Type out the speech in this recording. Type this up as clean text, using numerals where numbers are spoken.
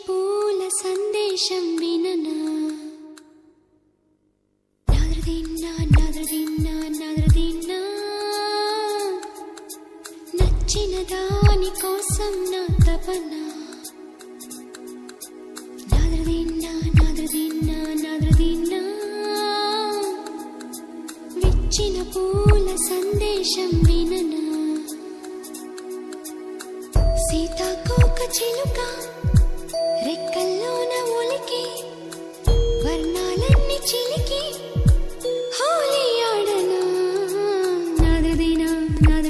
పూల సందేశం విననా నాదరదిన్నా నాదరదిన్నా నాదరదిన్నా నచ్చిన దాని కోసం నా తపన నాదరదిన్నా నాదరదిన్నా నాదరదిన్నా విచ్చిన పూల సందేశం విననా సీతాకోక చిలుక రెక్కల్లోన ఒలికి వర్ణాలన్నీ చిలికి హోలీ ఆడనా నాదరదినా నాదరదిన్నా